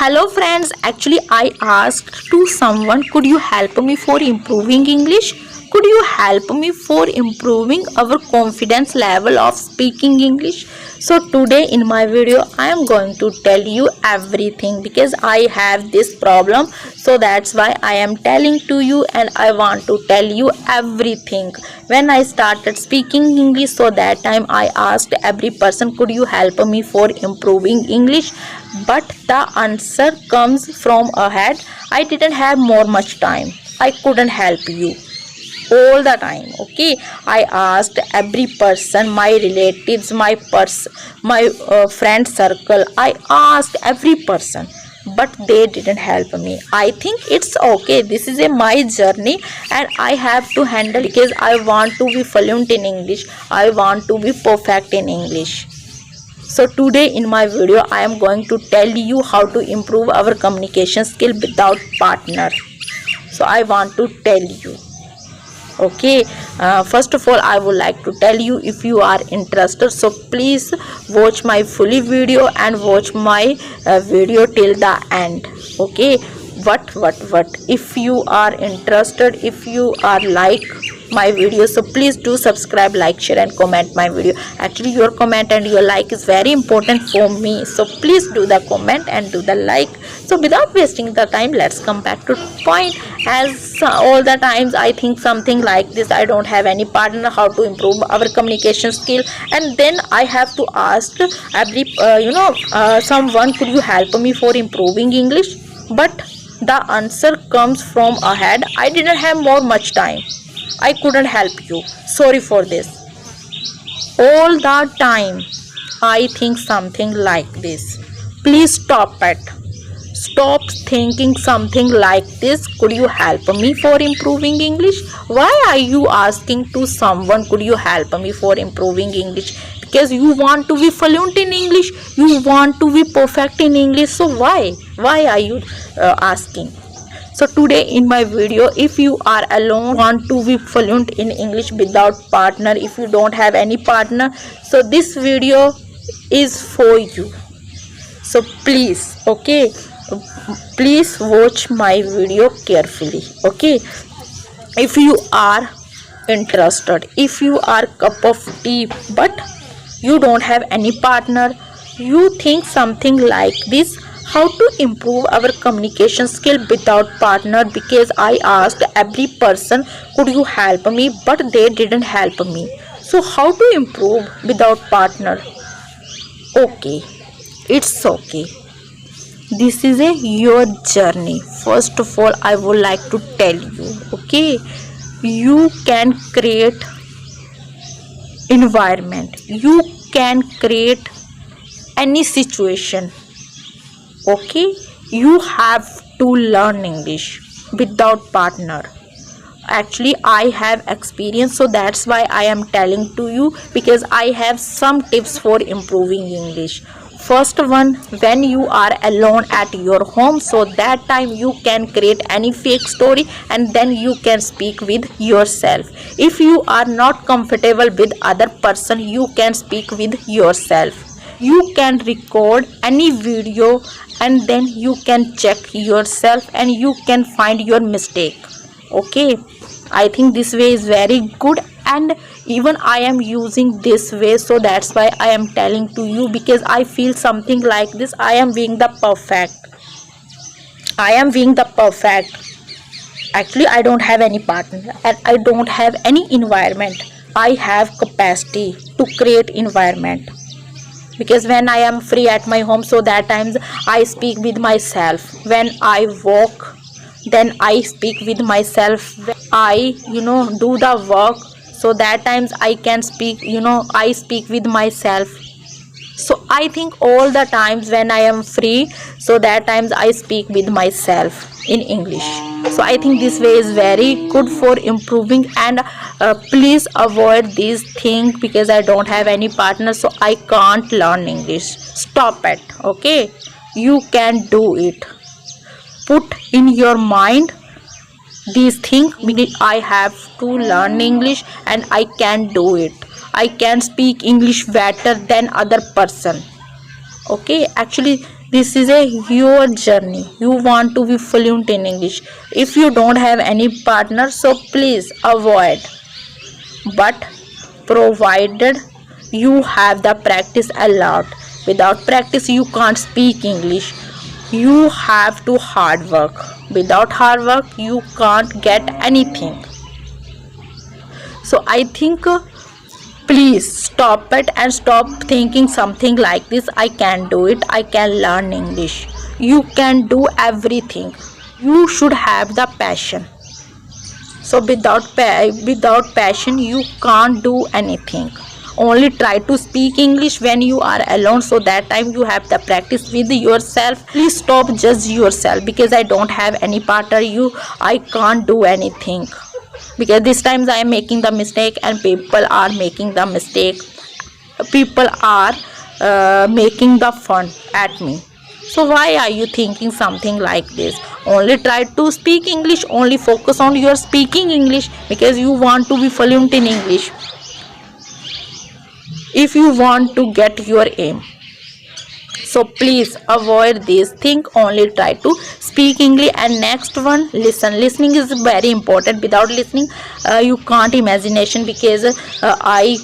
Hello friends, actually I asked to someone, could you help me for improving English? Could you help me for improving our confidence level of speaking English? So today in my video I am going to tell you everything because I have this problem. So that's why I am telling to you and I want to tell you everything. When I started speaking English, so that time I asked every person, could you help me for improving English? But the answer comes from ahead. I didn't have much time. I couldn't help you all the time. Okay, I asked every person, my relatives, my friend circle. I asked every person, but they didn't help me. I think it's okay. This is my journey, and I have to handle because I want to be fluent in English. I want to be perfect in English. So today in my video I am going to tell you how to improve our communication skill without partner. So I want to tell you. Okay, first of all I would like to tell you, if you are interested, so please watch my fully video and watch my video till the end. Okay, what if you are interested, if you are like my video, so please do subscribe, like, share and comment my video. Actually your comment and your like is very important for me, so please do the comment and do the like. So without wasting the time, let's come back to point. As all the times I think something like this, I don't have any partner, how to improve our communication skill, and then I have to ask every someone, could you help me for improving English? But the answer comes from ahead. I didn't have much time. I couldn't help you. Sorry for this. All the time I think something like this. Please stop it. Stop thinking something like this. Could you help me for improving English? Why are you asking to someone, could you help me for improving English? Because you want to be fluent in English. You want to be perfect in English. So why are you asking? So today in my video, if you are alone, want to be fluent in English without partner, if you don't have any partner, so this video is for you. So please, okay, please watch my video carefully. Okay, if you are interested, if you are cup of tea but you don't have any partner, you think something like this, how to improve our communication skill without partner? Because I asked every person, could you help me, but they didn't help me. So how to improve without partner? Okay, it's okay. This is your journey. First of all I would like to tell you, okay, you can create environment, you can create any situation. Okay, you have to learn English without partner. Actually I have experience, so that's why I am telling to you, because I have some tips for improving English. First one, when you are alone at your home, so that time you can create any fake story and then you can speak with yourself. If you are not comfortable with other person, you can speak with yourself. You can record any video and then you can check yourself and you can find your mistake. Okay, I think this way is very good, and even I am using this way, so that's why I am telling to you, because I feel something like this, I am being the perfect. Actually I don't have any partner and I don't have any environment. I have capacity to create environment, because when I am free at my home, so that times I speak with myself. When I walk, then I speak with myself. When I do the work, so that times I can speak, I speak with myself. So I think all the times when I am free, so that times I speak with myself in English. So I think this way is very good for improving, and please avoid these things, because I don't have any partner, so I can't learn English. Stop it. Okay, you can do it. Put in your mind these things, because I have to learn English and I can do it. I can speak English better than other person. Okay, actually This is a your journey. You want to be fluent in English. If you don't have any partner, so please avoid. But provided you have the practice a lot. Without practice, you can't speak English. You have to hard work. Without hard work, you can't get anything. So I think please stop it and stop thinking something like this. I can do it. I can learn English. You can do everything. You should have the passion. So without passion, you can't do anything. Only try to speak English when you are alone, so that time you have the practice with yourself. Please stop judge yourself, because I don't have any partner. I can't do anything, because this times I am making the mistake and people are making the mistake. People are making the fun at me. So why are you thinking something like this? Only try to speak English. Only focus on your speaking English, because you want to be fluent in English. If you want to get your aim, so please avoid this. Think, only try to speak English. And next one, listening is very important. Without listening, you can't imagination, because I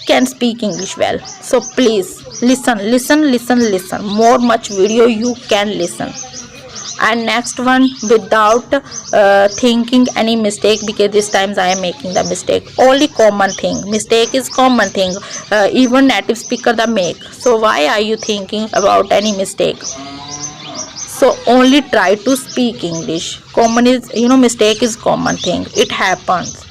can speak English well. So please listen more much video you can listen. And next one, without thinking any mistake, because this times I am making the mistake. Only common thing, mistake is common thing. Even native speaker the make. So why are you thinking about any mistake? So only try to speak English. Common is, mistake is common thing. It happens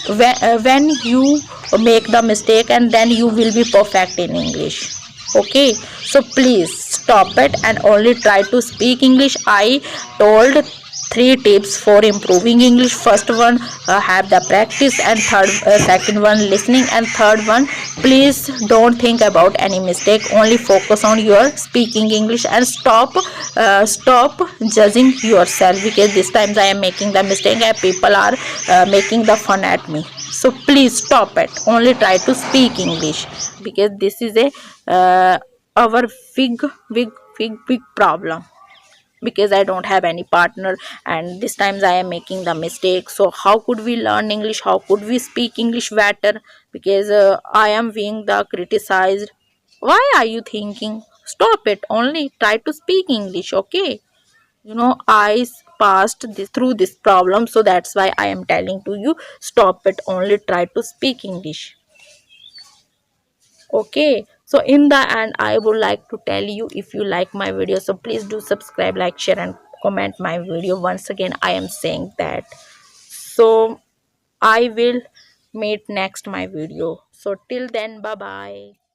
when you make the mistake, and then you will be perfect in English. Okay, so please stop it and only try to speak English. I told 3 tips for improving English. First one, have the practice, and second one, listening, and third one, please don't think about any mistake. Only focus on your speaking English, and stop judging yourself, because this times I am making the mistake and people are making the fun at me. So please stop it. Only try to speak English, because this is a our big problem, because I don't have any partner, and this times I am making the mistake. So how could we learn English? How could we speak English better? Because I am being the criticized. Why are you thinking? Stop it. Only try to speak English. Okay, I passed through this problem, so that's why I am telling to you, stop it. Only try to speak English. Okay, so in the end, I would like to tell you, if you like my video, so please do subscribe, like, share, and comment my video. Once again, I am saying that. So I will meet next my video. So till then, bye bye.